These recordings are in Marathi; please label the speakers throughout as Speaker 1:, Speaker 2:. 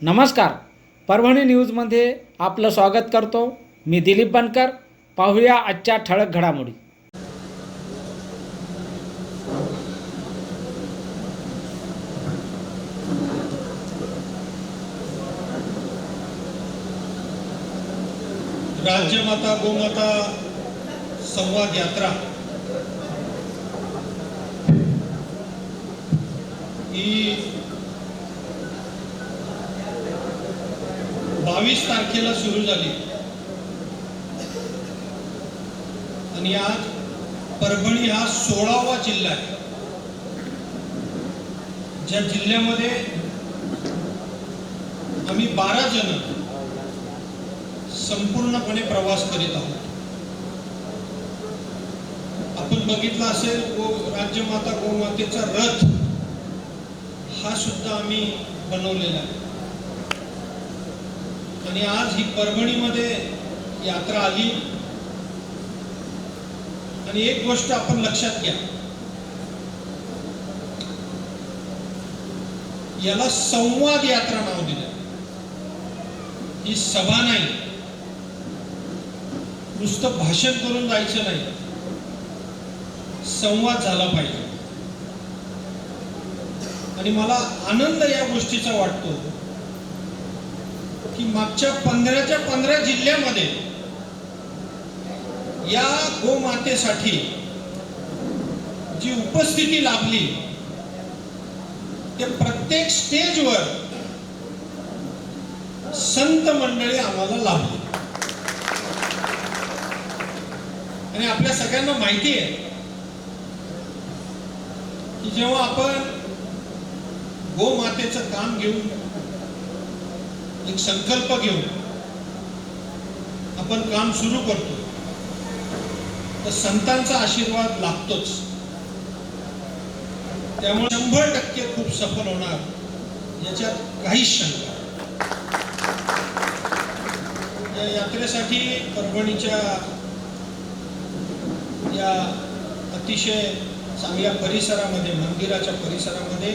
Speaker 1: नमस्कार, परभणी न्यूजमध्ये आपलं स्वागत करतो. मी दिलीप बनकर. पाहूया आजच्या ठळक घडामोडी.
Speaker 2: राज्यमाता गोमाता संवाद यात्रा ही 22 तारखेला सुरू झाली आणि आज परभणी हा 16वा जिल्हा आहे, ज्या जिल्ह्यामध्ये आम्ही 12 जण संपूर्णपणे प्रवास करीत आहोत. आपण बघितलं असेल राज्यमाता गोमातेचा रथ हा सुद्धा आम्ही बनवलेला आहे आणि आज ही परभणीमध्ये यात्रा आली. आणि एक गोष्ट आपण लक्षात घ्या, याला संवाद यात्रा नाव दिलं. ही सभा नाही, नुसतं भाषण करून जायचं नाही, संवाद झाला पाहिजे. आणि मला आनंद या गोष्टीचा वाटतो की मागच्या 15च्या 15 जिल्ह्यामध्ये या गोमातेसाठी जी उपस्थिती लाभली ते प्रत्येक स्टेजवर संत मंडळी आम्हाला लाभली. आणि आपल्या सगळ्यांना माहिती आहे की जेव्हा आपण गोमातेचं काम घेऊन, एक संकल्प घेऊन आपण काम सुरू करतो तर संतांचा आशीर्वाद लागतोच. त्यामुळे 100% खूप सफल होणार याच्यात काहीच शंका. या यात्रेसाठी परभणीच्या या अतिशय चांगल्या परिसरामध्ये, मंदिराच्या परिसरामध्ये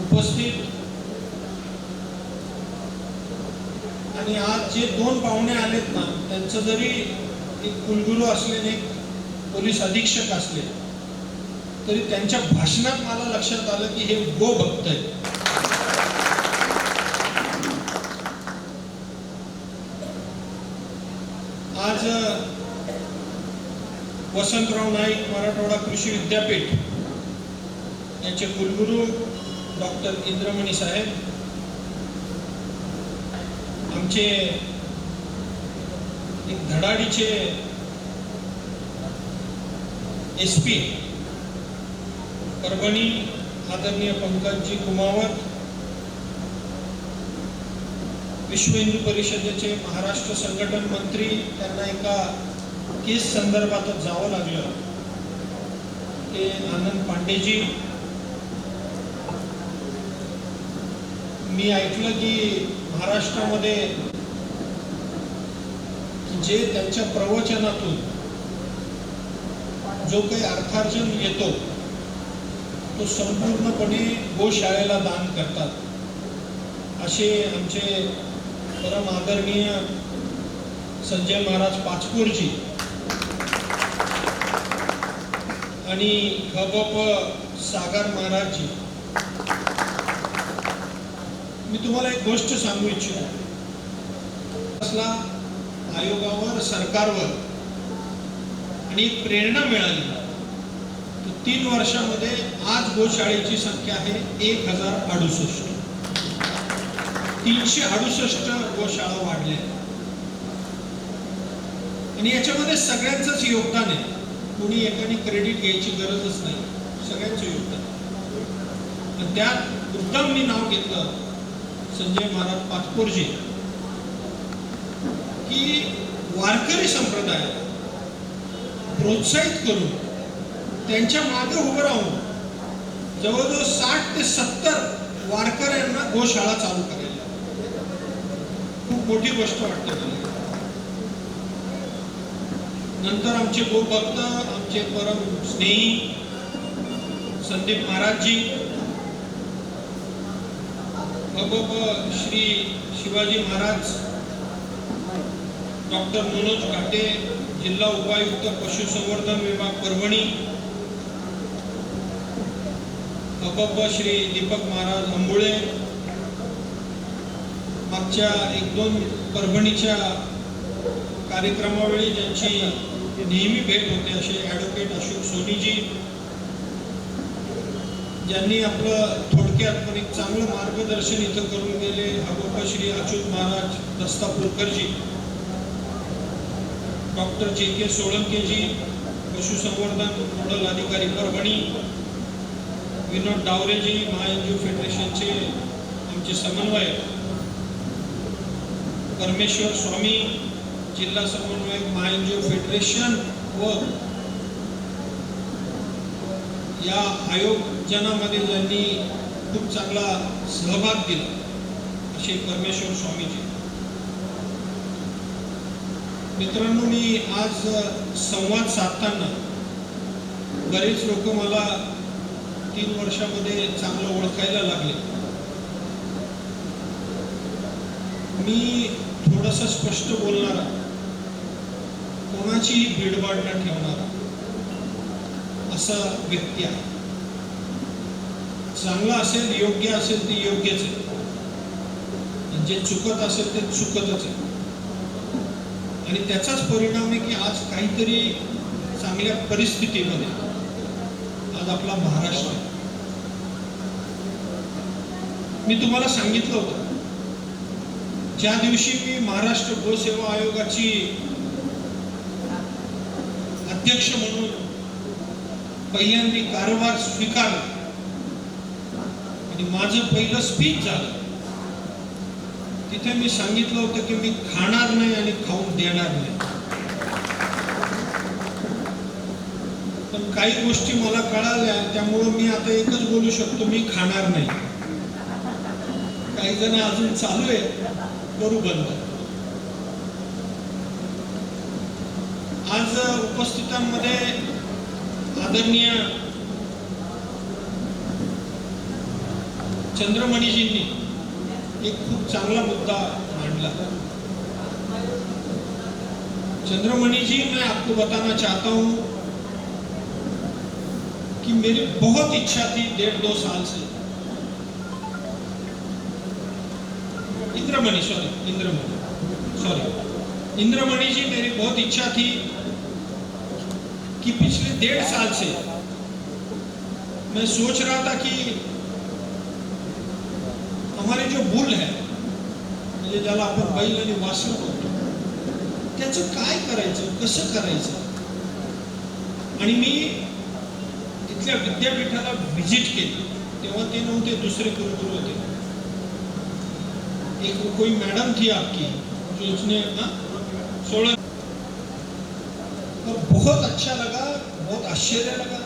Speaker 2: उपस्थित आणि आज जे 2 पाहुणे आलेत ना, त्यांचं जरी एक कुलगुरू असले, एक पोलीस अधीक्षक असले, तरी त्यांच्या भाषणात मला लक्षात आलं की हे गो भक्त आहेत. आज वसंतराव नाईक मराठवाडा कृषी विद्यापीठ याचे कुलगुरू डॉक्टर इंद्रमणी साहेब, आमचे एक धडाडीचे SP परभणी आदरणीय पंकजी कुमावत, विश्व हिंदू परिषदेचे महाराष्ट्र संघटन मंत्री, त्यांना एका केस संदर्भात जावं लागलं, ते आनंद पांडेजी. मी ऐकलं की महाराष्ट्रामध्ये जे त्यांच्या प्रवचनातून जो काही अर्थार्जन येतो तो संपूर्णपणे गोशाळेला दान करतात. असे आमचे परम आदरणीय संजय महाराज पाचपूरजी आणि खबप सागर महाराजजी. मी तुम्हाला एक गोष्ट सांगू इच्छितो. आयोगावर, सरकारवर आणि एक प्रेरणा मिळाली. 3 वर्षामध्ये आज गोशाळेची संख्या आहे 1068. 368 गोशाळा वाढल्या आणि याच्यामध्ये सगळ्यांचंच योगदान आहे. कोणी एकाने क्रेडिट घ्यायची गरजच नाही, सगळ्यांचं योगदान. आणि त्यात उत्तम मी नाव घेतलं संजय महाराज पाचपूरजी, की वारकरी संप्रदायाला प्रोत्साहित करून त्यांच्या मागे उभं राहून जवळजवळ 60 ते 70 वारकऱ्यांना गोशाळा चालू करायला खूप मोठी गोष्ट वाटते मला. नंतर आमचे गोभक्त, आमचे परम स्नेही संदीप महाराजजी, अबब श्री शिवाजी महाराज डॉक्टर मनोज घाटे, जिल्हा उपायुक्त पशुसंवर्धन विभाग परभणी, अबब श्री दीपक महाराज अंबुळे, मागच्या 1-2 परभणीच्या कार्यक्रमावेळी ज्यांची नेहमी भेट होते असे ॲडव्होकेट अशोक सोनीजी, ज्यांनी आपलं थोडक्यात पण एक चांगलं मार्गदर्शन इथं करून गेले, अबब श्री अच्युत महाराज दस्तापूरकरजी, डॉक्टर JK सोळंकेजी, पशुसंवर्धन नोडल अधिकारी परभणी, विनोद डावरेजी, महाएनजीओ फेडरेशनचे आमचे समन्वयक, परमेश्वर स्वामी, जिल्हा समन्वयक महाएनजीओ फेडरेशन व या आयोजनामध्ये ज्यांनी खूप चांगला सहभाग दिला असे परमेश्वर स्वामीजी. मित्रांनो, मी आज संवाद साधताना बरेच लोक मला 3 वर्षामध्ये चांगलं ओळखायला लागले. मी थोडंसं स्पष्ट बोलणारा, कोणाचीही भीडभाड न ठेवणारा असा व्यक्ती आहे. चांगलं असेल, योग्य असेल ते योग्यच आहे, जे चुकत असेल ते चुकतच आहे. आणि त्याचाच परिणाम आहे की आज काहीतरी चांगल्या परिस्थितीमध्ये आज आपला महाराष्ट्र आहे. मी तुम्हाला सांगितलं होतं, ज्या दिवशी मी महाराष्ट्र गोसेवा आयोगाची अध्यक्ष म्हणून पहिल्यांदा कारभार स्वीकारला आणि माझं पहिलं स्पीच झालं, तिथे मी सांगितलं होतं की मी खाणार नाही आणि खाऊन देणार नाही. पण काही गोष्टी मला कळाल्या, त्यामुळं मी आता एकच बोलू शकतो, मी खाणार नाही. काही जण अजून चालू आहे, करू बंद. आज उपस्थितांमध्ये आदरणीय चंद्रमणीजींनी एक खूप चांगला मुद्दा मांडला. चंद्रमणि जी, मैं आपको बताना चाहता हूं कि मेरी बहुत इच्छा थी 1.5-2 साल से, इंद्रमणि जी, मेरी बहुत इच्छा थी कि पिछले 1.5 साल से मैं सोच रहा था कि हमारे जो बुल है, म्हणजे ज्याला आपण बैल आणि वासरू म्हणतो, त्याचं काय करायचं, कसं करायचं. आणि मी तिथल्या विद्यापीठाला व्हिजिट केली. तेव्हा ते नव्हते, दुसरे कुलगुरू होते. एक कोई मैडम थी आपकी जो उसने सोलह, और बहुत अच्छा लगा, बहुत आश्चर्य लगा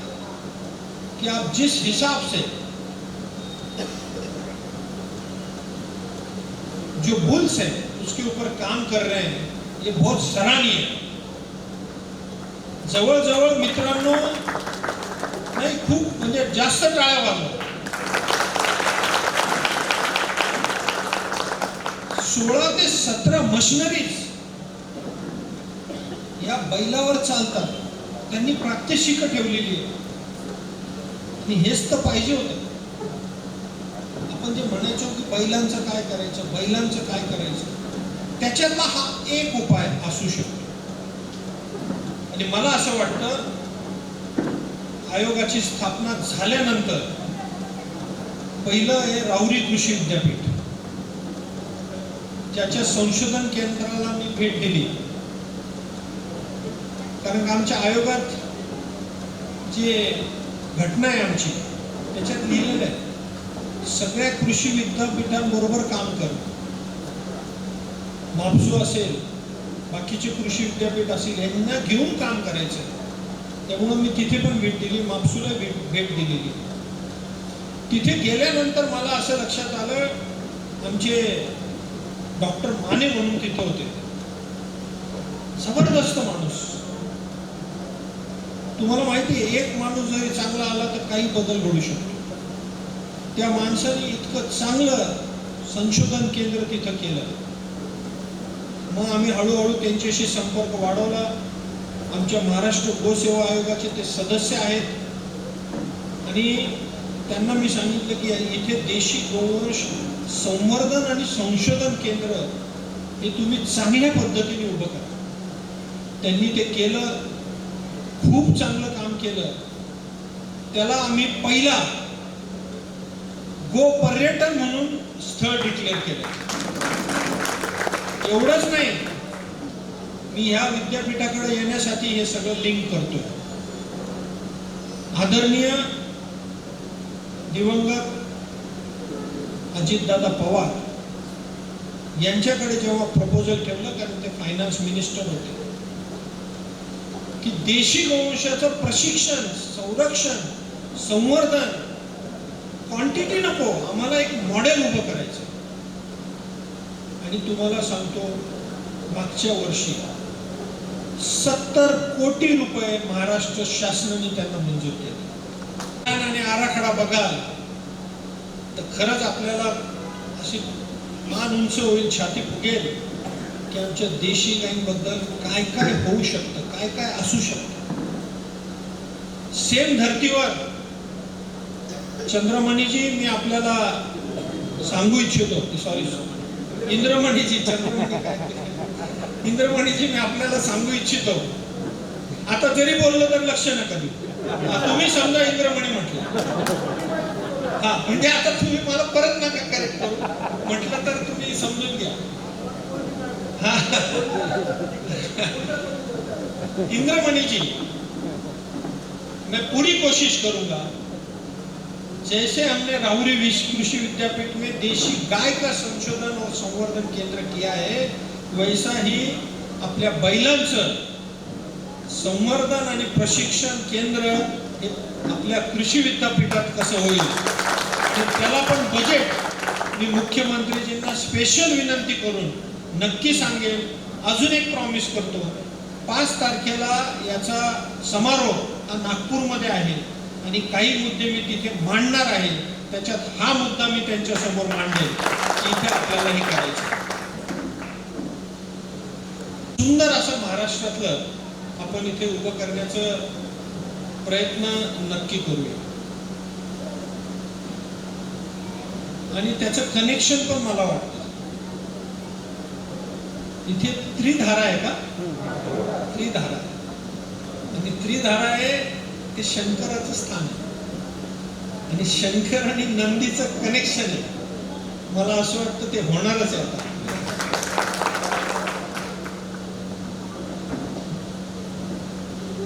Speaker 2: कि आप जिस हिसाब से जो बुल्स है उसके ऊपर काम कर रहे हैं, ये बहुत सराहनीय है. जवळ मित्रांनो, नाही खूप म्हणजे जास्त टाळ्या वाजवा. 16 ते 17 मशिनरीज या बैलावर चालतात. त्यांनी प्रात्यक्षिक ठेवलेली आहे. आणि हेच तर पाहिजे होतं. आपण जे म्हणायचो की बैलांचं काय करायचं, त्याच्यातला हा एक उपाय असू शकतो. आणि मला असं वाटतं, आयोगाची स्थापना झाल्यानंतर पहिलं हे राहुरी कृषी विद्यापीठ, ज्याच्या संशोधन केंद्राला मी भेट दिली. कारण आमच्या आयोगात जे घटना आहे आमची, त्याच्यात लिहिलेलं आहे सगळ्या कृषी विद्यापीठांबरोबर काम कर. मापसू असेल, बाकीचे कृषी विद्यापीठ असेल, यांना घेऊन काम करायचं. त्यामुळे मी तिथे पण भेट दिली, मापसूला भेट दिलेली. तिथे गेल्यानंतर मला असं लक्षात आलं, आमचे डॉक्टर माने म्हणून तिथे होते. जबरदस्त माणूस. तुम्हाला माहिती आहे, एक माणूस जरी चांगला आला तर काही बदल घडू शकतो. त्या माणसाने इतकं चांगलं संशोधन केंद्र तिथं केलं. मग आम्ही हळूहळू त्यांच्याशी संपर्क वाढवला. आमच्या महाराष्ट्र गोसेवा आयोगाचे ते सदस्य आहेत आणि त्यांना मी सांगितलं की इथे देशी गोवंश संवर्धन आणि संशोधन केंद्र हे तुम्ही चांगल्या पद्धतीने उभं करा. त्यांनी ते केलं, खूप चांगलं काम केलं. त्याला आम्ही पहिला गो पर्यटन म्हणून स्थळ डिक्लेअर केलं. एवढंच नाही, मी ह्या विद्यापीठाकडे येण्यासाठी हे सगळं लिंक करतोय. आदरणीय दिवंगत अजितदादा पवार यांच्याकडे जेव्हा प्रपोजल ठेवलं, कारण ते फायनान्स मिनिस्टर होते, की देशी गोवंशाचं प्रशिक्षण, संरक्षण, संवर्धन, क्वांटिटी नको, आम्हाला एक मॉडेल उभं करायचं. आणि तुम्हाला सांगतो, मागच्या वर्षी 70 कोटी रुपये महाराष्ट्र शासनाने त्यांना मंजूर केले. आणि आराखडा बघाल तर खरंच आपल्याला अशी मान उंच होईल, छाती फुगेल की आमच्या देशी गायींबद्दल काय काय होऊ शकतं, काय काय असू शकतं. सेम धर्तीवर चंद्रमणीजी, मी आपल्याला सांगू इच्छितो, सॉरी इंद्रमणीजी, इंद्रमणीजी, मी आपल्याला सांगू इच्छितो. आता जरी बोललो तर लक्ष नका देऊ. तुम्ही समजा इंद्रमणी म्हटलं, हा म्हणजे आता तुम्ही मला परत नका करेक्ट करू म्हटलं तर तुम्ही समजून घ्या. इंद्रमणि जी, मैं पूरी कोशिश करूंगा, जैसे हमने राहुरी कृषि विद्यापीठ में देशी गाय का संशोधन और संवर्धन केंद्र किया है, वैसा ही आपल्या बैलांचं संवर्धन आणि प्रशिक्षण केंद्र आपल्या कृषी विद्यापीठात कसं होईल, त्याला पण बजेट मी मुख्यमंत्रीजींना स्पेशल विनंती करून नक्की सांगेल. अजून एक प्रॉमिस करतो, 5 तारखेला याचा समारोप हा नागपूरमध्ये आहे आणि काही मुद्दे मी तिथे मांडणार आहे. त्याच्यात हा मुद्दा मी त्यांच्या समोर मांडेल की इथे आपल्याला हे करायचं. सुंदर असं महाराष्ट्रातलं आपण इथे उभं करण्याचं प्रयत्न नक्की करूया. आणि त्याचं कनेक्शन पण मला वाटतं, इथे त्रिधारा आहे का, त्रिधारा, आणि त्रिधारा आहे ते शंकराचं स्थान आहे आणि शंकर आणि नंदीचं कनेक्शन आहे. मला असं वाटतं ते होणारच आहे. आता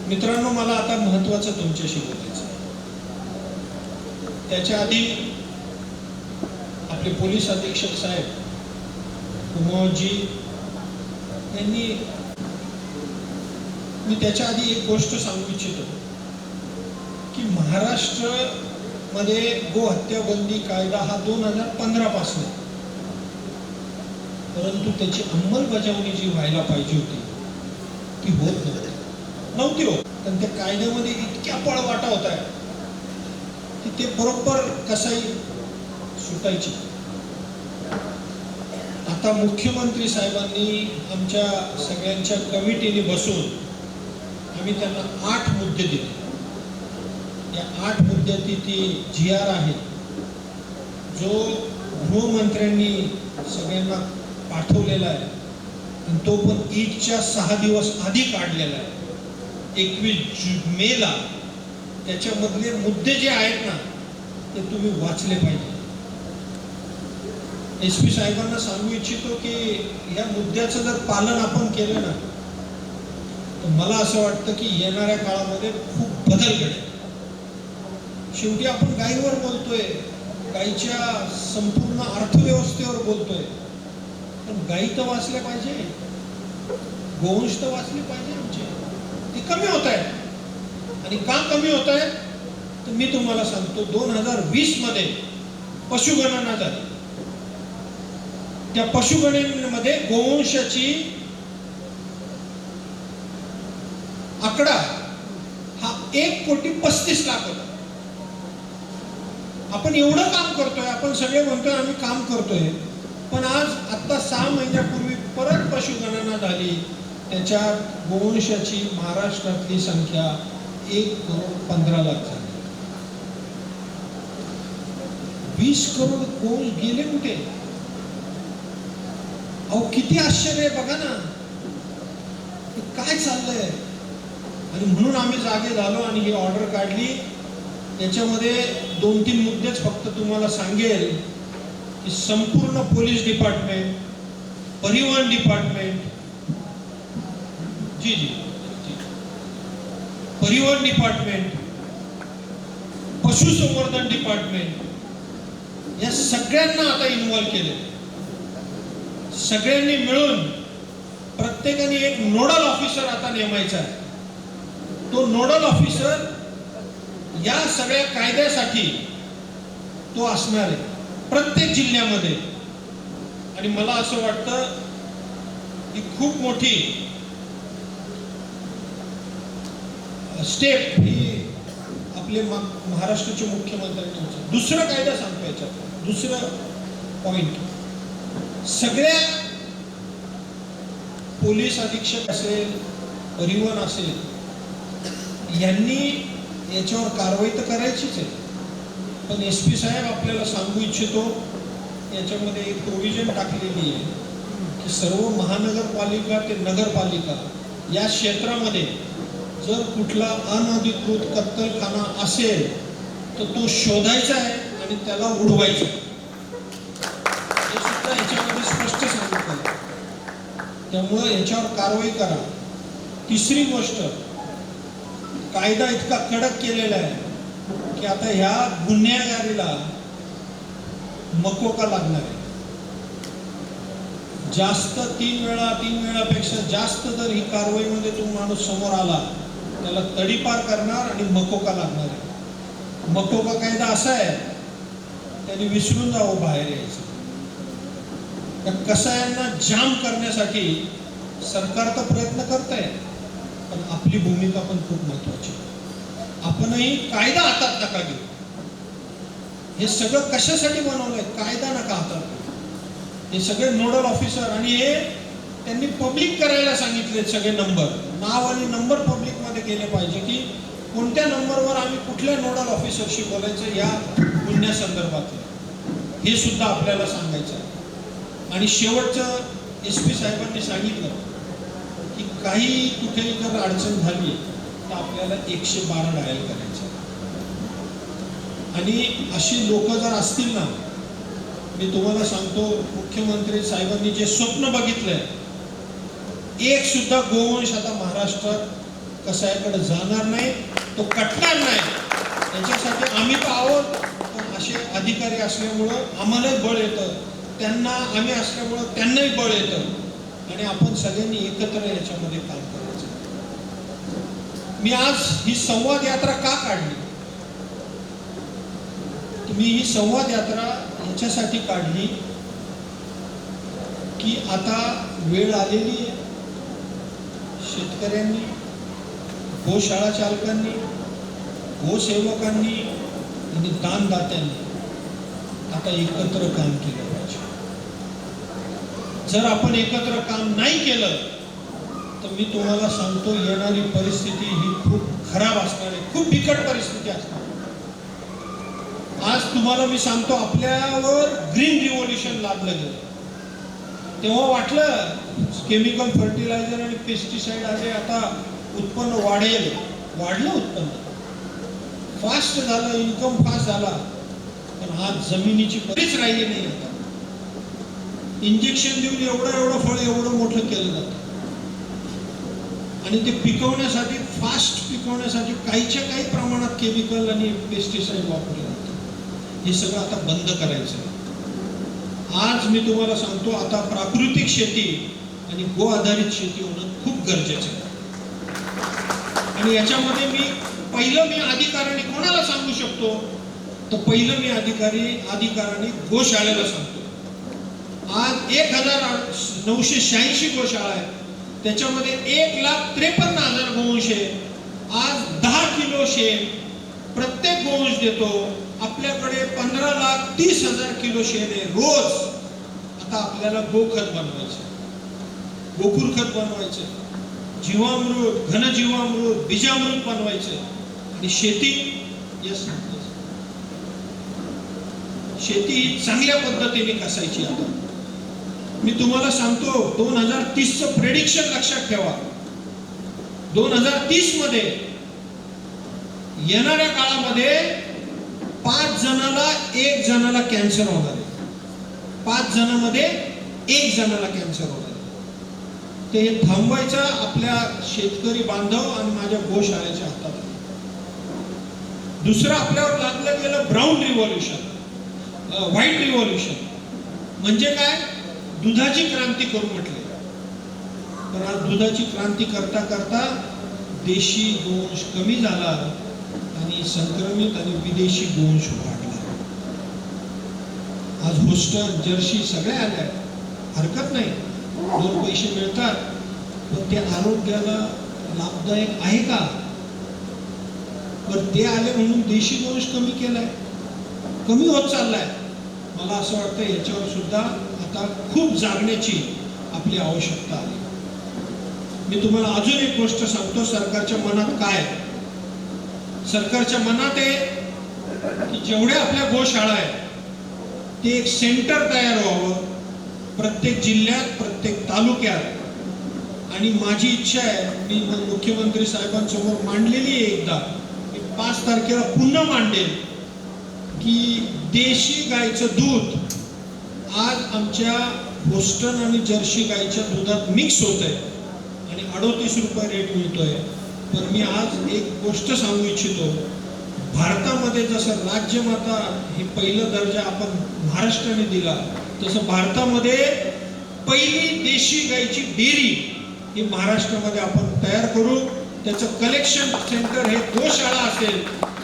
Speaker 2: मित्रांनो, मला आता महत्वाचं तुमच्याशी बोलायचं. त्याच्या आधी आपले पोलीस अधीक्षक साहेब कुमारजी यांनी, मी त्याच्या आधी एक गोष्ट सांगू इच्छितो की महाराष्ट्र मध्ये गो हत्या बंदी कायदा हा 2015 पासून, परंतु त्याची अंमलबजावणी जी व्हायला पाहिजे होती ती होत नव्हती होत. पण त्या कायद्यामध्ये इतक्या पळवाटा होत आहे की ते बरोबर कसाही सुटायची. आता मुख्यमंत्री साहेबांनी आमच्या सगळ्यांच्या कमिटीने बसून आम्ही त्यांना 8 मुद्दे दिले. या 8 मुद्द्याची ती GR आहे जो गृहमंत्र्यांनी सगळ्यांना पाठवलेला आहे आणि तो पण ईदच्या 6 दिवस आधी काढलेला आहे, 21 मेला. त्याच्यामधले मुद्दे जे आहेत ना ते तुम्ही वाचले पाहिजे. SP साहेबांना सांगू इच्छितो की या मुद्द्याचं जर पालन आपण केलं ना तर मला असं वाटतं की येणाऱ्या काळामध्ये खूप बदल घडेल. शेवटी आपण गायीवर बोलतोय, गायीच्या संपूर्ण अर्थव्यवस्थेवर बोलतोय, पण गायी तर वाचल्या पाहिजे, गोवंश तर वाचले पाहिजे आमचे. ते कमी होत आहे. आणि का कमी होत आहे तर मी तुम्हाला सांगतो, 2020 मध्ये पशुगणना झाली. त्या पशुगणनेमध्ये गोवंशाची आकडा हा 1,35,00,000 होता. आपण एवढं काम करतोय, आपण सगळे म्हणतोय आम्ही काम करतोय, पण आज आत्ता 6 महिन्यापूर्वी परत पशुगणना झाली. त्याच्यात गोवंशाची महाराष्ट्रातली संख्या 1,15,00,000 झाली. 20 करोड गोवंश गेले कुठे? अहो किती आश्चर्य आहे बघा ना, काय चाललंय. आणि म्हणून आम्ही जागे झालो आणि ही ऑर्डर काढली. याच्यामध्ये 2-3 मुद्देच फक्त तुम्हाला सांगेल की संपूर्ण पोलीस डिपार्टमेंट, परिवहन डिपार्टमेंट, जी जी जी परिवहन डिपार्टमेंट, पशुसंवर्धन डिपार्टमेंट या सगळ्यांना आता इन्व्हॉल्व केले. सगळ्यांनी मिळून प्रत्येकाने एक नोडल ऑफिसर आता नेमायचा आहे. तो नोडल ऑफिसर या सगळ्या कायद्यासाठी तो असणार आहे प्रत्येक जिल्ह्यामध्ये. आणि मला असं वाटतं की खूप मोठी स्टेप ही आपले महाराष्ट्राचे मुख्यमंत्र्यांनी. दुसरं कायदा सांगतो याच्यात, दुसरं पॉइंट, सगळ्या पोलीस अधीक्षक असेल, परिवहन असेल, यांनी याच्यावर कारवाई तर करायचीच आहे. पण SP साहेब आपल्याला सांगू इच्छितो, याच्यामध्ये एक प्रोव्हिजन टाकलेली आहे की सर्व महानगरपालिका ते नगरपालिका या क्षेत्रामध्ये जर कुठला अनधिकृत कत्तलखाना असेल तर तो शोधायचा आहे आणि त्याला उडवायचा आहे. हे सुद्धा याच्यामध्ये स्पष्ट सांगितलं आहे. त्यामुळं याच्यावर कारवाई करा. तिसरी गोष्ट, कायदा इतका कडक केलेला आहे की आता ह्या गुन्हेगारीला मकोका लागणार आहे. जास्त 3 वेळापेक्षा जास्त जर ही कारवाईमध्ये तो माणूस समोर आला त्याला तडीपार करणार आणि मकोका लागणार आहे. मकोका कायदा असा आहे, त्यांनी विसरून जावं बाहेर यायचं. त्या कसायांना जाम करण्यासाठी सरकार तर प्रयत्न करत आहे, पण आपली भूमिका पण खूप महत्वाची. आपणही कायदा हातात नका घेऊ. हे सगळं कशासाठी बनवलंय? कायदा नका हातात घेऊ. हे सगळे नोडल ऑफिसर, आणि हे त्यांनी पब्लिक करायला सांगितले. सगळे नंबर, नाव आणि नंबर पब्लिक मध्ये केले पाहिजे की कोणत्या नंबरवर आम्ही कुठल्या नोडल ऑफिसरशी बोलायचं या गुन्ह्यासंदर्भात. हे सुद्धा आपल्याला सांगायचं आहे. आणि शेवटचं SP साहेबांनी सांगितलं की काही कुठेही जर अडचण झाली तर आपल्याला 112 डायल करायचं. आणि अशी लोक जर असतील ना, मी तुम्हाला सांगतो, मुख्यमंत्री साहेबांनी जे स्वप्न बघितलंय, एक सुद्धा गोवंश आता महाराष्ट्रात कसायाकडे जाणार नाही, तो कटणार नाही. त्याच्यासाठी आम्ही तर आहोत, पण असे अधिकारी असल्यामुळं आम्हालाही बळ येतं, त्यांना आम्ही असल्यामुळं त्यांनाही बळ येतं. आणि आपण सगळ्यांनी एकत्र याच्यामध्ये काम करायचं. मी आज ही संवाद यात्रा का काढली? मी ही संवाद यात्रा याच्यासाठी काढली की आता वेळ आलेली आहे. शेतकऱ्यांनी, गोशाळा चालकांनी, गोसेवकांनी आणि दानदात्यांनी आता एकत्र काम केलं पाहिजे. जर आपण एकत्र काम नाही केलं तर मी तुम्हाला सांगतो, येणारी परिस्थिती ही खूप खराब असणार आहे, खूप बिकट परिस्थिती असणार. आज तुम्हाला मी सांगतो, आपल्यावर ग्रीन रिव्होल्यूशन लादलं गेलं. तेव्हा वाटलं केमिकल फर्टिलायझर आणि पेस्टिसाइड आले, आता उत्पन्न वाढेल. वाढलं उत्पन्न, फास्ट झालं, इन्कम फास्ट झाला. पण आज जमिनीची परिच राहिली नाही. आता इंजेक्शन देऊन एवढं फळ एवढं मोठं केलं जातं. आणि ते पिकवण्यासाठी, फास्ट पिकवण्यासाठी काहीच्या काही प्रमाणात केमिकल आणि पेस्टिसाइड वापरले जातात. हे सगळं आता बंद करायचं. आज मी तुम्हाला सांगतो, आता प्राकृतिक शेती आणि गो आधारित शेती होणं खूप गरजेचं आहे. आणि याच्यामध्ये मी अधिकाऱ्याने कोणाला सांगू शकतो? तर पहिलं मी अधिकाऱ्याने गोशाळेला सांगतो. आज 1986 गोशाळा आहे, त्याच्यामध्ये 1,53,000 गोवंश आहे. आज 10 किलो शेण प्रत्येक गोवंश देतो. आपल्याकडे 15,30,000 किलो शेण आहे रोज. आता आपल्याला गोखत बनवायचं, गोकुळ खत बनवायचं, जीवामृत, घनजीवामृत, बीजामृत बनवायचं आणि शेती यस शेती ही चांगल्या पद्धतीने कसायची. आता मी तुम्हाला सांगतो 2030चं प्रेडिक्शन लक्षात ठेवा. 2030 मध्ये येणाऱ्या काळामध्ये 5 जणाला 1 जणाला कॅन्सर होणार आहे. 5 जणांमध्ये 1 जणाला कॅन्सर होणार आहे. ते थांबवायचं आपल्या शेतकरी बांधव आणि माझ्या गोशाळेच्या हातात आहे. दुसरं आपल्यावर लागलं गेलं ब्राऊन रिव्हॉल्युशन, व्हाईट रिव्हॉल्युशन. म्हणजे काय? दुधाची क्रांती करू म्हटले. तर आज दुधाची क्रांती करता करता देशी गोवंश कमी झाला आणि संक्रमित आणि विदेशी गोवंश वाढला. आज होस्टन, जर्सी सगळ्या आल्या, हरकत नाही, 2 पैसे मिळतात, पण ते आरोग्याला लाभदायक आहे का? पण ते आले म्हणून देशी गोवंश कमी केलाय, कमी होत चाललाय. मला असं वाटतं याच्यावर सुद्धा आता खूप जागण्याची आपली आवश्यकता आहे. मी तुम्हाला अजून एक गोष्ट सांगतो, सरकारच्या मनात काय. सरकारच्या मनात आहे की जेवढ्या आपल्या गोशाळा आहेत ते एक सेंटर तयार व्हावं प्रत्येक जिल्ह्यात, प्रत्येक तालुक्यात. आणि माझी इच्छा आहे, मी मुख्यमंत्री साहेबांसमोर मांडलेली आहे एकदा, मी 5 तारखेला पुन्हा मांडेल की देशी गायचं दूध आज आमच्या होस्टन आणि जर्सी गायच्या दुधात मिक्स होत आहे आणि 38 रुपये रेट मिळतोय. पण मी आज एक गोष्ट सांगू इच्छितो, भारतामध्ये जसं राज्यमाता हे पहिला दर्जा आपण महाराष्ट्राने दिला, तसं भारतामध्ये पहिली देशी गायची डेअरी ही महाराष्ट्रामध्ये आपण तयार करू. त्याचं कलेक्शन सेंटर हे गोशाळा असेल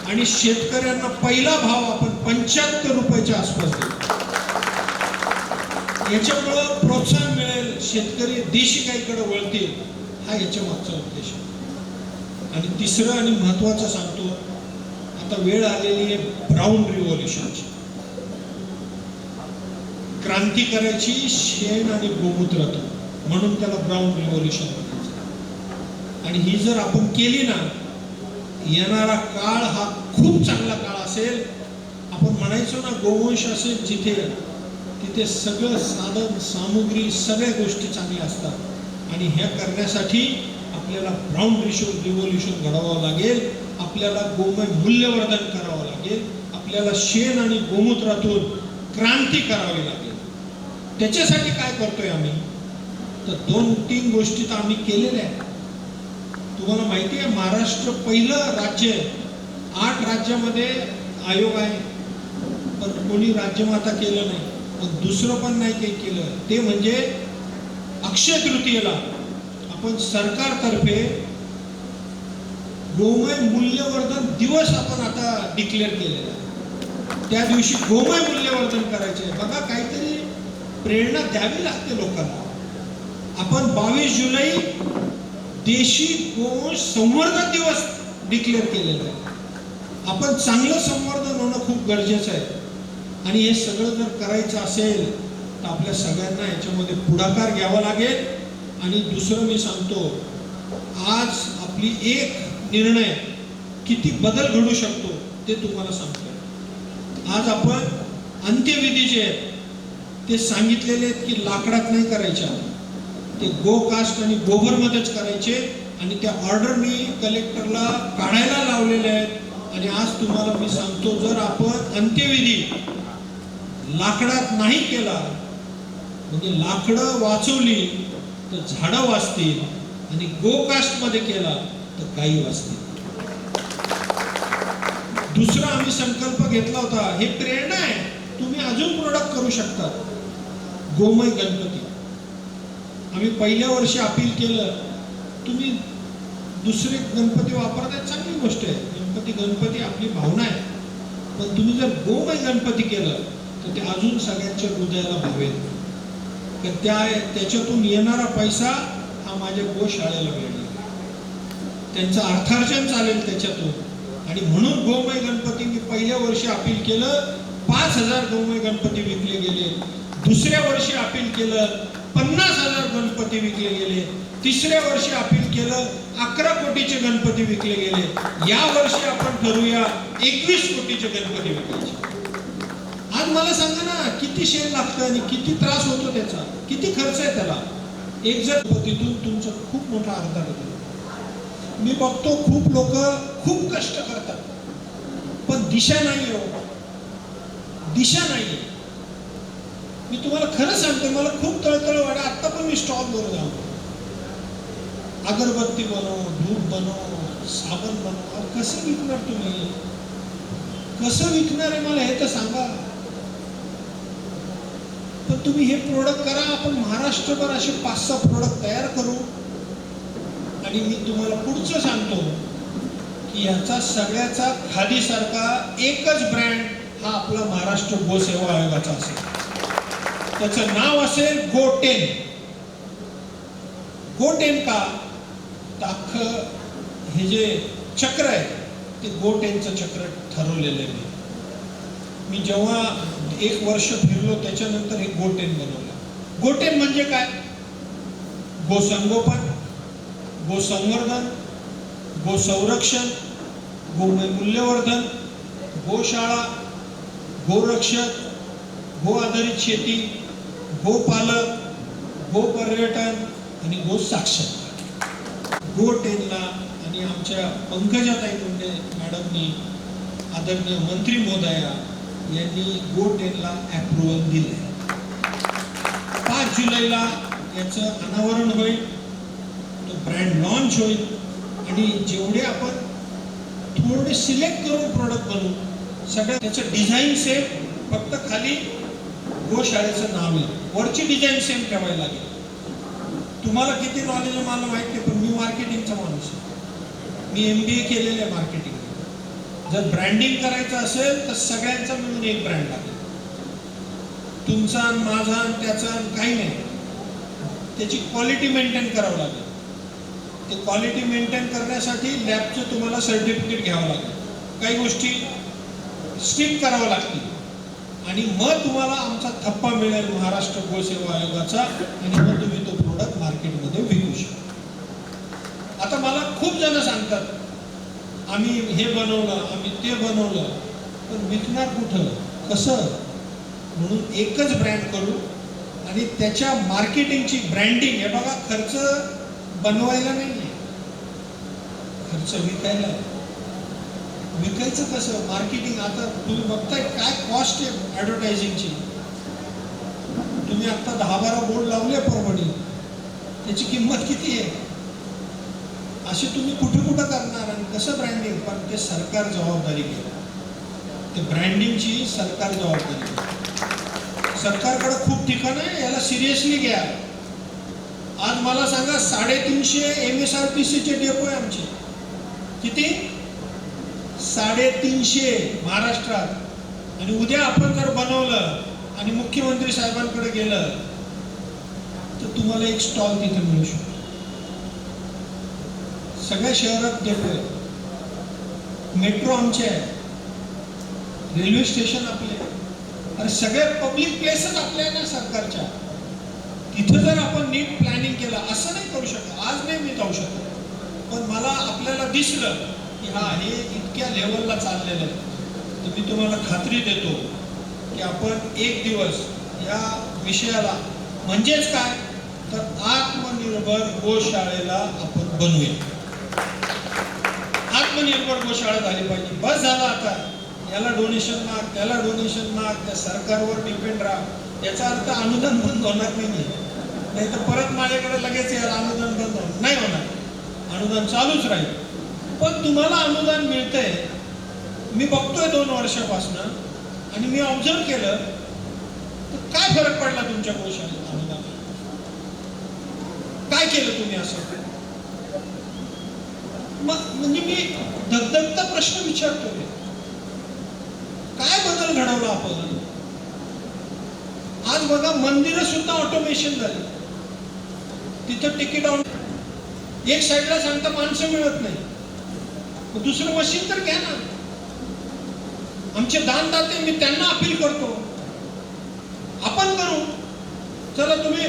Speaker 2: आणि शेतकऱ्यांना पहिला भाव आपण 75 रुपयाच्या आसपास देऊ. याच्यामुळं प्रोत्साहन मिळेल, शेतकरी देशी गायीकडे वळतील, हा याच्या मागचा उद्देश आहे. आणि तिसरं आणि महत्वाचं सांगतो, आता वेळ आलेली आहे ब्राऊन रिव्हॉल्युशनची. क्रांती करायची शेण आणि गोमूत्रातून, म्हणून त्याला ब्राऊन रिव्हॉल्युशन म्हणायचं. आणि ही जर आपण केली ना, येणारा काळ हा खूप चांगला काळ असेल. आपण म्हणायचो ना, गोवंश असेल जिथे तिथे सगळं साधन सामुग्री सगळ्या गोष्टी चांगल्या असतात. आणि ह्या करण्यासाठी आपल्याला ब्राऊन रिव्हॉल्युशन घडवावं लागेल. आपल्याला गोमय मूल्यवर्धन करावं लागेल. आपल्याला शेण आणि गोमूत्रातून क्रांती करावी लागेल. त्याच्यासाठी काय करतोय आम्ही, तर 2-3 गोष्टी तर आम्ही केलेल्या आहेत. तुम्हाला माहिती आहे, महाराष्ट्र पहिलं राज्य आहे. 8 राज्यामध्ये आयोग आहे, पण कोणी राज्यमाता केलं नाही. पण दुसरं पण नाही काही केलं, ते म्हणजे अक्षय तृतीयेला आपण सरकारतर्फे गोमय मूल्यवर्धन दिवस आपण आता डिक्लेअर केलेला आहे. त्या दिवशी गोमय मूल्यवर्धन करायचे. बघा, काहीतरी प्रेरणा द्यावी लागते लोकांना. आपण 22 जुलै देशी गोवंश संवर्धन दिवस डिक्लेअर केलेला आहे. आपण चांगलं संवर्धन होणं खूप गरजेचं आहे. आणि हे सगळं जर करायचं असेल तर आपल्या सगळ्यांना याच्यामध्ये पुढाकार घ्यावा लागेल. आणि दुसरं मी सांगतो, आज आपली एक निर्णय किती बदल घडू शकतो ते तुम्हाला सांगतो. आज आपण अंत्यविधी जे आहेत ते सांगितलेले आहेत की लाकडात नाही करायच्या, ते गोकास्ट आणि गोबरमध्येच करायचे. आणि त्या ऑर्डर मी कलेक्टरला काढायला लावलेल्या आहेत. आणि आज तुम्हाला मी सांगतो, जर आपण अंत्यविधी लाकडात नाही केला, म्हणजे लाकडं वाचवली तर झाडं वाचतील, आणि गोकास्ट मध्ये केला तर गायी वाचतील. दुसरा आम्ही संकल्प घेतला होता, हे प्रेरणा आहे, तुम्ही अजून प्रोडक्ट करू शकता. गोमय गणपती आम्ही पहिल्या वर्षी अपील केलं. तुम्ही दुसरे गणपती वापरताय, चांगली गोष्ट आहे, गणपती आपली भावना आहे. पण तुम्ही जर गोमय गणपती केलं तर ते अजून सगळ्यांच्या हृदयाला भावेल. तर त्याच्यातून येणारा पैसा हा माझ्या गोशाळेला मिळेल, त्यांचं अर्थार्जन चालेल त्याच्यातून. आणि म्हणून गोमय गणपती मी पहिल्या वर्षी अपील केलं. 5000 गोमय गणपती विकले गेले. दुसऱ्या वर्षी अपील केलं 50,000 गणपती विकले गेले. तिसऱ्या वर्षी अपील केलं 11 कोटीचे गणपती विकले गेले. या वर्षी आपण ठरवूया 21 कोटीचे गणपती विकायचे. आज मला सांगा ना, किती शेण लागतं आणि किती त्रास होतो त्याचा, किती खर्च आहे त्याला. एक जर गणपतीतून तुमचं खूप मोठा अर्धा होतो. मी बघतो खूप लोक खूप कष्ट करतात, पण दिशा नाही हो, दिशा नाही. मी तुम्हाला खरं सांगतो, मला खूप तळतळ वाटत. आता पण मी स्टॉलवर जाऊ, अगरबत्ती बनव, धूप बनव, साबण बनव. कसं विकणार तुम्ही, कसं विकणार आहे मला हे तर सांगा. पण तुम्ही हे प्रोडक्ट करा. आपण महाराष्ट्रभर असे 5-6 प्रोडक्ट तयार करू. आणि मी तुम्हाला पुढचं सांगतो की याचा सगळ्याचा खादीसारखा एकच ब्रँड हा आपला महाराष्ट्र गोसेवा आयोगाचा असेल. त्याचं नाव असेल गो10. गो10 का? अख्खं हे जे चक्र आहे ते गो10चं चक्र ठरवलेलं आहे. मी जेव्हा 1 वर्ष फिरलो त्याच्यानंतर हे गो10 बनवलं. गो10 म्हणजे काय? गोसंगोपन, गोसंवर्धन, गोसंरक्षण, गोमूल्यवर्धन, गोशाळा, गोरक्षक, गो आधारित शेती, गोपालक, गोपर्यटन आणि गोसाक्षरता. गो10ला आणि आमच्या पंकजाताई मुंडे मॅडमनी, आदरणीय मंत्री महोदया यांनी गो10ला अप्रुव्हल दिले. 5 जुलैला याचं अनावरण होईल, तो ब्रँड लॉन्च होईल. आणि जेवढे आपण थोडे सिलेक्ट करून प्रोडक्ट बनवू, सगळं त्याचं डिझाईन सेम, फक्त खाली गोशाळेचं नाव आहे, वरची डिझाईन सेम ठेवायला लागेल. तुम्हाला किती नॉलेज आहे मला माहिती आहे, पण मी मार्केटिंगचा माणूस आहे. मी MBA केलेलं आहे मार्केटिंग. जर ब्रँडिंग करायचं असेल तर सगळ्यांचा मिळून एक ब्रँड लागेल. तुमचा आणि माझा आणि त्याचा काही नाही. त्याची क्वालिटी मेंटेन करावं लागेल. ते क्वालिटी मेंटेन करण्यासाठी लॅबचं तुम्हाला सर्टिफिकेट घ्यावं लागेल. काही गोष्टी स्ट्रिक्ट करावं लागतील आणि मग तुम्हाला आमचा थप्पा मिळेल महाराष्ट्र गोसेवा आयोगाचा. आणि मग तुम्ही तो प्रोडक्ट मार्केटमध्ये विकू शकता. आता मला खूप जण सांगतात, आम्ही हे बनवलं, आम्ही ते बनवलं, पण विकणार कुठं, कसं? म्हणून एकच ब्रँड करू आणि त्याच्या मार्केटिंगची ब्रँडिंग. हे बघा, खर्च बनवायला नाही, खर्च विकायला. विकायचं कसं? मार्केटिंग. आता तुम्ही बघताय काय कॉस्ट आहे ॲडव्हर्टायझिंगची. तुम्ही आता 10-12 बोर्ड लावले परभणी, त्याची किंमत किती आहे? असे तुम्ही कुठं कुठं करणार आणि कसं ब्रँडिंग? पण ते सरकार जबाबदारी घेईल. ते ब्रँडिंगची सरकार जबाबदारी घेईल. सरकारकडे खूप ठिकाणं आहे, याला सिरियसली घ्या. आज मला सांगा, 350 MSRTCचे डेपो आहे आमचे. किती? 350 महाराष्ट्रात. आणि उद्या आपण जर बनवलं आणि मुख्यमंत्री साहेबांकडे गेलं तर तुम्हाला एक स्टॉल तिथे मिळू शकतो. सगळ्या शहरात डेपो आहे. मेट्रो आमचे आहे, रेल्वे स्टेशन आपले, आणि सगळे पब्लिक प्लेसेस आपल्या ना सरकारच्या. तिथं जर आपण नीट प्लॅनिंग केलं, असं नाही करू शकत, आज नाही मी जाऊ शकत, पण मला आपल्याला दिसलं की हा हे इतक्या लेवलला चाललेलं आहे, तर मी तुम्हाला खात्री देतो की आपण एक दिवस या विषयाला, म्हणजेच काय तर आत्मनिर्भर गोशाळेला आपण बनवूया. आत्मनिर्भर गोशाळा झाली पाहिजे. बस झालं आता. याला डोनेशन माग, त्याला डोनेशन माग, त्या सरकारवर डिपेंड राहा. याचा अर्थ अनुदान बंद होणार नाही तर परत माझ्याकडे लगेच याला अनुदान बंद नाही होणार. अनुदान चालूच राहील. पण तुम्हाला अनुदान मिळतंय, मी बघतोय 2 वर्षापासून, आणि मी ऑब्झर्व केलं तर काय फरक पडला तुमच्या गोशाळेत अनुदान? काय केलं तुम्ही असं? म्हणजे मी धगधगता प्रश्न विचारतोय, काय बदल घडवला आपण? आज बघा, मंदिरं सुद्धा ऑटोमेशन झाली. तिथं तिकीट एक साईडला सांगता माणसं मिळत नाही, दुसरं मशीन तर घ्या ना. आमचे दानदाते, मी त्यांना अपील करतो, आपण करू. चला तुम्ही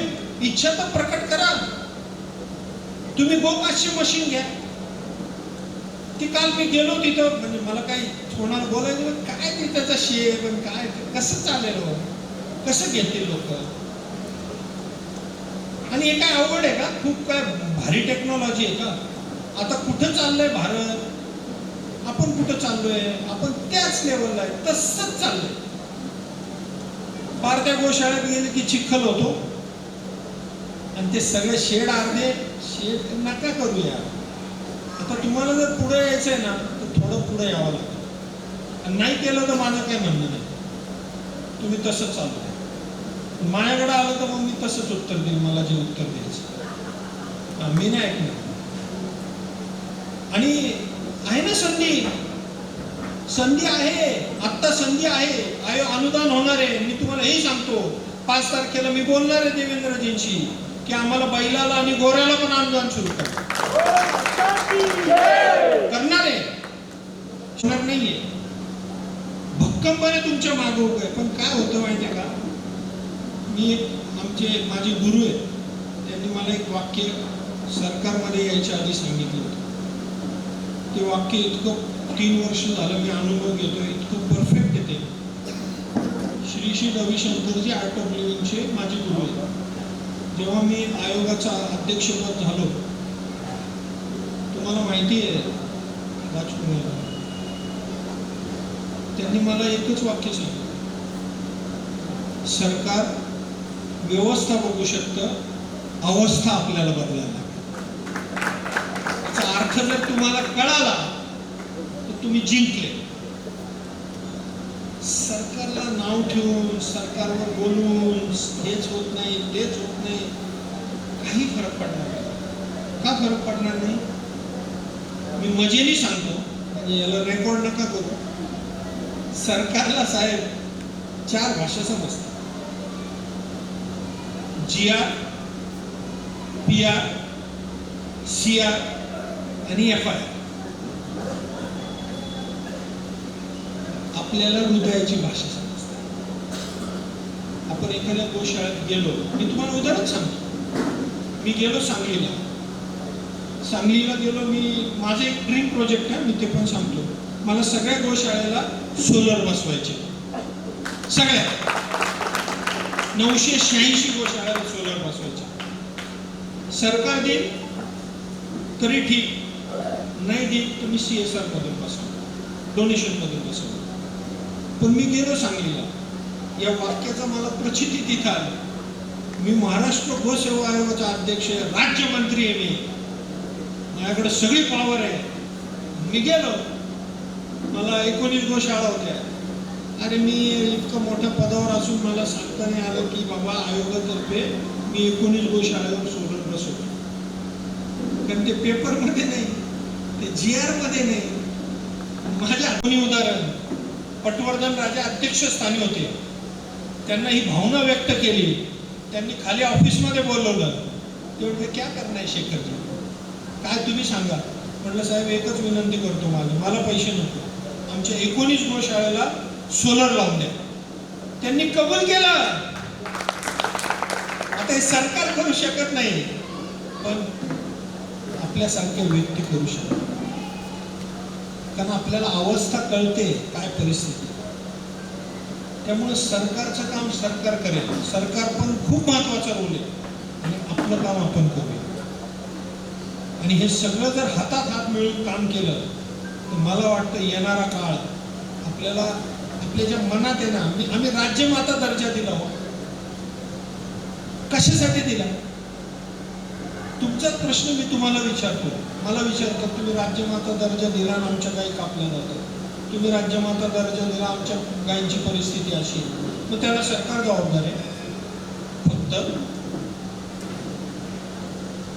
Speaker 2: इच्छा तर प्रकट करा. तुम्ही गोकाशची मशीन घ्या. ती काल मी गेलो तिथं, म्हणजे मला काही कोणाला बोलायचं काय ते त्याचा शेप पण काय कसं चालेल, कसं घेतील लोक. आणि हे काय अवघड आहे का? खूप काय भारी टेक्नॉलॉजी आहे का? आता कुठं चाललंय भारत, आपण कुठं चाललोय, आपण त्याच लेवलला आहे, तसंच चाललंय. पार त्या गोशाळेत गेले की चिखल होतो आणि ते सगळे शेड अर्धे शेड नका करूया. आता तुम्हाला जर पुढे यायचंय ना तर थोडं पुढे यावं लागतं. नाही केलं तर माझं काही म्हणणं नाही, तुम्ही तसंच चालू. माझ्याकडे आलं तर मग मी तसंच उत्तर देईल, मला जे उत्तर द्यायचं मी नाही ऐकणार. आणि आहे ना संधी आहे, आत्ता संधी आहे. अनुदान होणार आहे. मी तुम्हाला हेही सांगतो, 5 तारखेला मी बोलणार आहे देवेंद्रजींशी की आम्हाला बैलाला आणि गोऱ्याला पण अनुदान सुरू करणार आहे. नाहीये, भक्कमपणे तुमच्या मागे उभं आहे. पण काय होतं माहितीये का, माझे गुरु आहेत, त्यांनी मला एक वाक्य सरकारमध्ये यायच्या आधी सांगितलं होतं. ते वाक्य इतकं 3 वर्ष झालं मी अनुभव घेतोय, इतकं परफेक्ट येते. श्री रविशंकरजी आर्ट ऑफ लिव्हिंगचे माझे गुरु आहेत. जेव्हा मी आयोगाचा अध्यक्षपद झालो, तुम्हाला माहिती आहे राजकुमार, त्यांनी मला एकच वाक्य सांगितलं, सरकार व्यवस्था बघू शकतं, अवस्था आपल्याला बदलायला लागेल. याचा अर्थ जर तुम्हाला कळाला तर तुम्ही जिंकले. सरकारला नाव ठेवून, सरकारवर बोलून हेच होत नाही, तेच होत नाही, काही फरक पडणार नाही. का फरक पडणार नाही? मी मजेने सांगतो, म्हणजे याला रेकॉर्ड नका करू. सरकारला साहेब 4 भाषा समजतात, GR, PR, CR आणि FIR. आपल्याला हृदयाची भाषा समजते. आपण एखाद्या गोशाळेत गेलो, मी तुम्हाला उदाहरण सांगतो. मी गेलो सांगलीला गेलो. माझं एक ड्रीम प्रोजेक्ट आहे, मी ते पण सांगतो. मला सगळ्या गोशाळेला सोलर बसवायचे, सगळ्या 986 गोशाळेला सोलर बसवायचे. सरकार देईल तरी ठीक, नाही देईल तर मी CSR मधून बसवतो, डोनेशन मधून बसवतो. पण मी गेलो सांगलीला, या वाक्याचा मला प्रचिती तिथं आली. मी महाराष्ट्र गोसेवा आयोगाचा अध्यक्ष आहे, राज्यमंत्री आहे, माझ्याकडे सगळी पॉवर आहे. मी गेलो, मला 19 गोशाळा होत्या. अरे मी इतकं मोठ्या पदावर असून मला सांगता नाही आलं की बाबा आयोगातर्फे मी 19 गोशाळेवर सोलर बसवतो. कारण ते पेपरमध्ये नाही, ते GR मध्ये नाही. माझ्या उदाहरण, पटवर्धन राजा अध्यक्षस्थानी होते, त्यांना ही भावना व्यक्त केली. त्यांनी खाली ऑफिसमध्ये बोलवलं. ते म्हटले क्या करणार आहे शेखरजी, काय तुम्ही सांगा. म्हटलं साहेब एकच विनंती करतो, मला पैसे नको, आमच्या 19 गोशाळेला सोलर लावून द्या. त्यांनी कबूल केलं. आता हे सरकार करू शकत नाही, पण आपल्यासारखे व्यक्ती करू शकतात. कारण आपल्याला अवस्था कळते काय परिस्थिती. त्यामुळे सरकारचं काम सरकार करेल. सरकार पण खूप महत्वाचा रोल आहे आणि आपलं काम आपण करूया. आणि हे सगळं जर हातात हात मिळून काम केलं तर मला वाटतं येणारा काळ आपल्याला आपल्या ज्या मनात आहे ना, आम्ही राज्यमाता दर्जा दिला हो, कशासाठी दिला? तुमचाच प्रश्न मी तुम्हाला विचारतो, मला विचारतो, तुम्ही राज्यमाता दर्जा दिला आणि आमच्या गायी कापल्या जातात, तुम्ही राज्यमाता दर्जा दिला, आमच्या गायींची परिस्थिती अशी, मग त्याला सरकार जबाबदार आहे. फक्त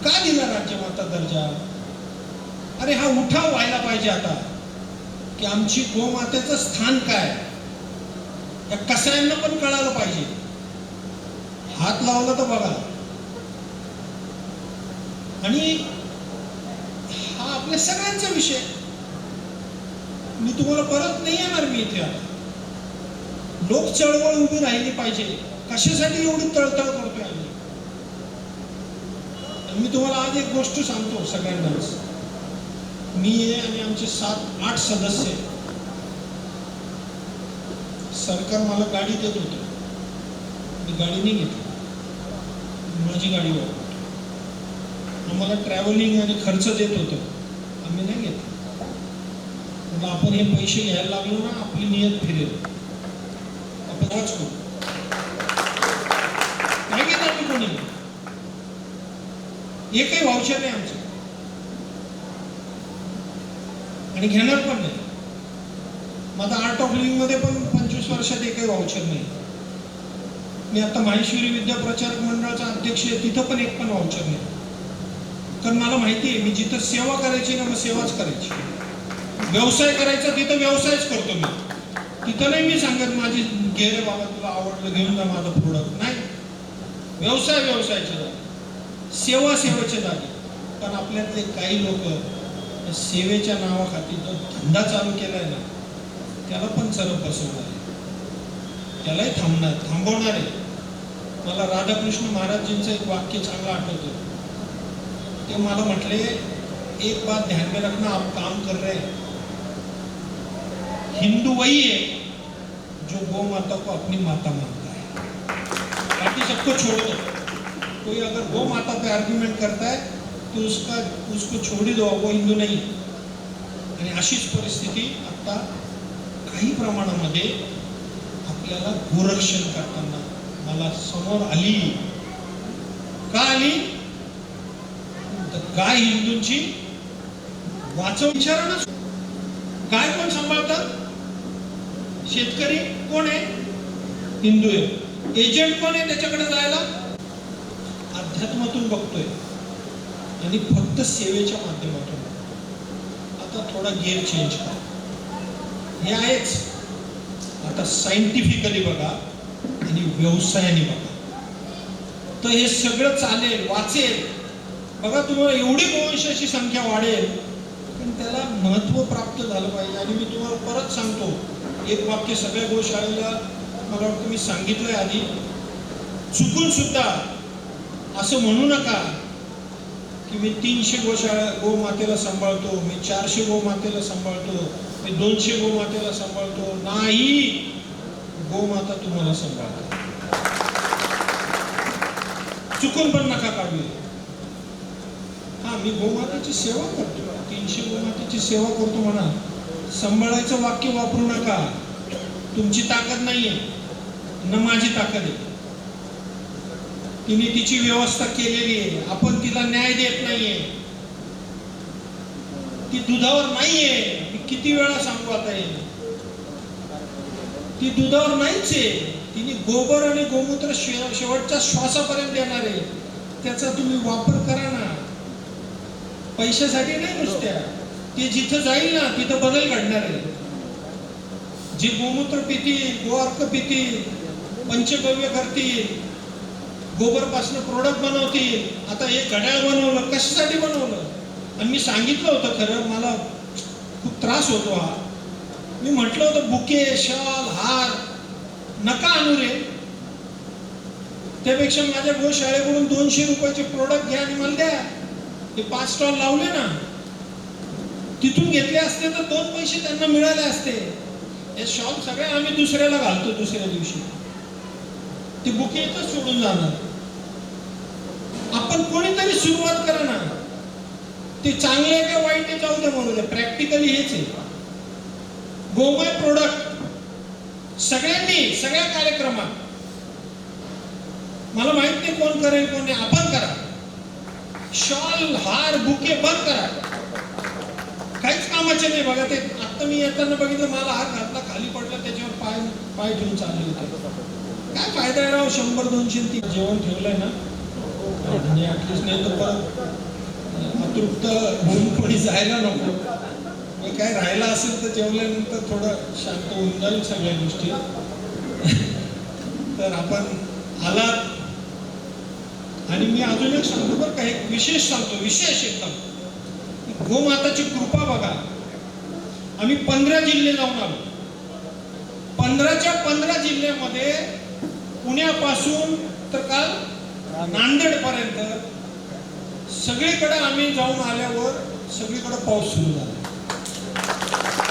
Speaker 2: का दिला राज्यमाता दर्जा? अरे हा उठाव व्हायला पाहिजे आता की आमची गोमातेचं स्थान काय, या कसायांना पण कळालं पाहिजे. हात लावला तर बघा. आणि हा आपल्या सगळ्यांचा विषय. मी तुम्हाला परत नाही येणार, मी इथे आता लोक चळवळ उभी राहिली पाहिजे. कशासाठी एवढी तळतळ करतोय आम्ही? आणि मी तुम्हाला आज एक गोष्ट सांगतो सगळ्यांनाच, मी आणि आमचे 7-8 सदस्य आहेत. सरकार मला गाडी देत होतं, मी गाडी नाही घेतली, माझी गाडी वापरतो. आम्हाला ट्रॅव्हलिंग आणि खर्च देत होतं, आम्ही नाही घेतलं. मग आपण हे पैसे घ्यायला लागलो ना, आपली नियत फिरेल, आपण वाच करू. नाही घेत आम्ही कोणी, एकही वाउचर नाही आमचं आणि घेणार पण नाही. माझा आर्ट ऑफ लिव्हिंग मध्ये पण 25 वर्षात एकही वाउचर नाही. मी आता माहेश्वरी विद्या प्रचारक मंडळाचा अध्यक्ष आहे, तिथं पण एक पण वाउचर नाही. कारण मला माहिती आहे, मी जिथं सेवा करायची ना, मग सेवाच करायची. व्यवसाय करायचा तिथं व्यवसायच करतो मी. तिथं नाही मी सांगत माझी घे रे बाबा, तुला आवडलं घेऊन जा माझं प्रोडक्ट. नाही, व्यवसाय व्यवसायाच्या जागी, सेवा सेवेच्या जागी. पण आपल्यातले काही लोक सेवेच्या नावाखाती जो धंदा चालू केलाय ना, त्याला पण चरप बसवणार आहे, त्यालाही थांबवणार आहे. मला राधाकृष्ण महाराजजींचं एक वाक्य चांगलं आठवतं. ते मला म्हटले, एक बात ध्यान में रखना, आप काम कर रहे हैं, हिंदू वही है जो गौ माता को अपनी माता मानता है, बाकी सबको छोड़ दो. कोई अगर गौ माता पे आर्ग्यूमेंट करता है तो उसको छोड़ ही दो, वो हिंदू नहीं. आणि अशीच परिस्थिती आता काही प्रमाणामध्ये आपल्याला गोरक्षण करताना मला समोर आली. का आली? तर गाय हिंदूंची वाचव विचारणं. गाय कोण सांभाळतात? शेतकरी कोण आहे? हिंदू आहे. एजंट कोण आहे त्याच्याकडे जायला? अध्यात्मातून बघतोय आणि फक्त सेवेच्या माध्यमातून. आता थोडा गिअर चेंज करा. हे आहेच, आता सायंटिफिकली बघा आणि व्यवसायाने बघा, तर हे सगळं चालेल, वाचेल. बघा, तुम्हाला एवढी गोवंशाची संख्या वाढेल, पण त्याला महत्त्व प्राप्त झालं पाहिजे. आणि मी तुम्हाला परत सांगतो, एक वाक्य सगळ्या गोशाळेला मला वाटतं मी सांगितलंय आधी, चुकून सुद्धा असं म्हणू नका की मी 300 गोमातेला सांभाळतो, मी 400 गोमातेला सांभाळतो, मी 200 गोमातेला सांभाळतो. नाही, गोमाता तुम्हाला सांभाळतो. चुकून पण नका काढू. हा, मी गोमातेची सेवा करतो, 300 गोमातेची सेवा करतो म्हणा, सांभाळायचं वाक्य वापरू नका. तुमची ताकद नाहीये न माझी ताकद आहे. तिने तिची व्यवस्था केलेली आहे, आपण तिला न्याय देत नाहीये. ती दुधावर नाहीये. किती वेळा सांगू आता हे, ती दुधावर नाहीच आहे. तिने गोबर आणि गोमूत्र शेवटच्या श्वासापर्यंत देणार आहे. त्याचा तुम्ही वापर करा ना, पैशासाठी नाही नुसत्या. ते जिथं जाईल ना तिथं बदल घडणार आहे. जे गोमूत्र पितील, गोअर्क पितील, पंचगव्य करतील, गोबर पासून प्रोडक्ट बनवतील. आता एक घड्याळ बनवलं, कशासाठी बनवलं? आणि मी सांगितलं होतं, खरं मला खूप त्रास होतो हा. मी म्हटलं होतं बुके, शाल, हार नका आणू रे. त्यापेक्षा माझ्या गोशाळेकडून 200 रुपयाचे प्रोडक्ट घ्या आणि मला द्या. ते 5 स्टॉल लावले ना, तिथून घेतले असते तर 2 पैसे त्यांना मिळाले असते. हे शॉल सगळे आम्ही दुसऱ्याला घालतो. दुसऱ्या दिवशी ते बुके इथं सोडून जाणार. आपण कोणीतरी सुरुवात करा ना. ते चांगले का वाईट आहे जाऊ दे, म्हणू दे. प्रॅक्टिकली हेच आहे. गोमय प्रोडक्ट सगळ्यांनी, सगळ्या कार्यक्रमात, मला माहित नाही कोण करेल कोण नाही, आपण करा. शॉल, हार, बुके बंद करा. काहीच कामाचे नाही. बघा, ते आता मी येताना बघितलं, मला हात घातला, खाली पडला, त्याच्यावर पाय ठेवून चालले होते. काय फायदा आहे राव? 100, 200 ती जेवण ठेवलंय ना, म्हणजे ऍटलीस्ट नाही तर परत अतृप्त होऊन कोणी जायला नको. मग काय राहिला असेल तर जेवल्यानंतर थोडं शांत होऊन जाईल सगळ्या गोष्टी. तर आपण आलात. आणि मी अजून एक सांगतो बरं का, एक विशेष सांगतो, विशेष एकदम. गोमाताची कृपा बघा. आम्ही 15 जिल्हे जाऊन आलो. 15च्या 15 जिल्ह्यामध्ये पुण्यापासून तर काल नांदेडपर्यंत सगळीकडे आम्ही जाऊन आल्यावर सगळीकडे पाऊस सुरू झाला.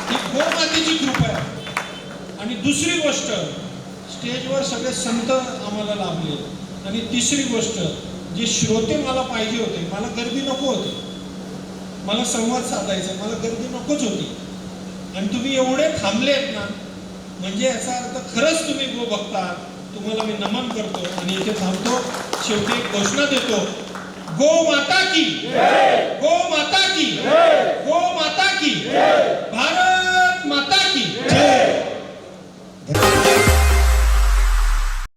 Speaker 2: ही गोमातेची कृपा आहे. आणि दुसरी गोष्ट, स्टेजवर सगळे संत आम्हाला लाभले. आणि तिसरी गोष्ट, जे श्रोते मला पाहिजे होते, मला गर्दी नको होती, मला संवाद साधायचा, मला गर्दी नकोच होती. आणि तुम्ही एवढे थांबलेत ना, म्हणजे याचा अर्थ खरंच तुम्ही गो बघता. तुम्हाला मी नमन करतो आणि इथे थांबतो. शेवटी एक घोषणा देतो, गो माता की, गो माता की, गो माता की, भारत माता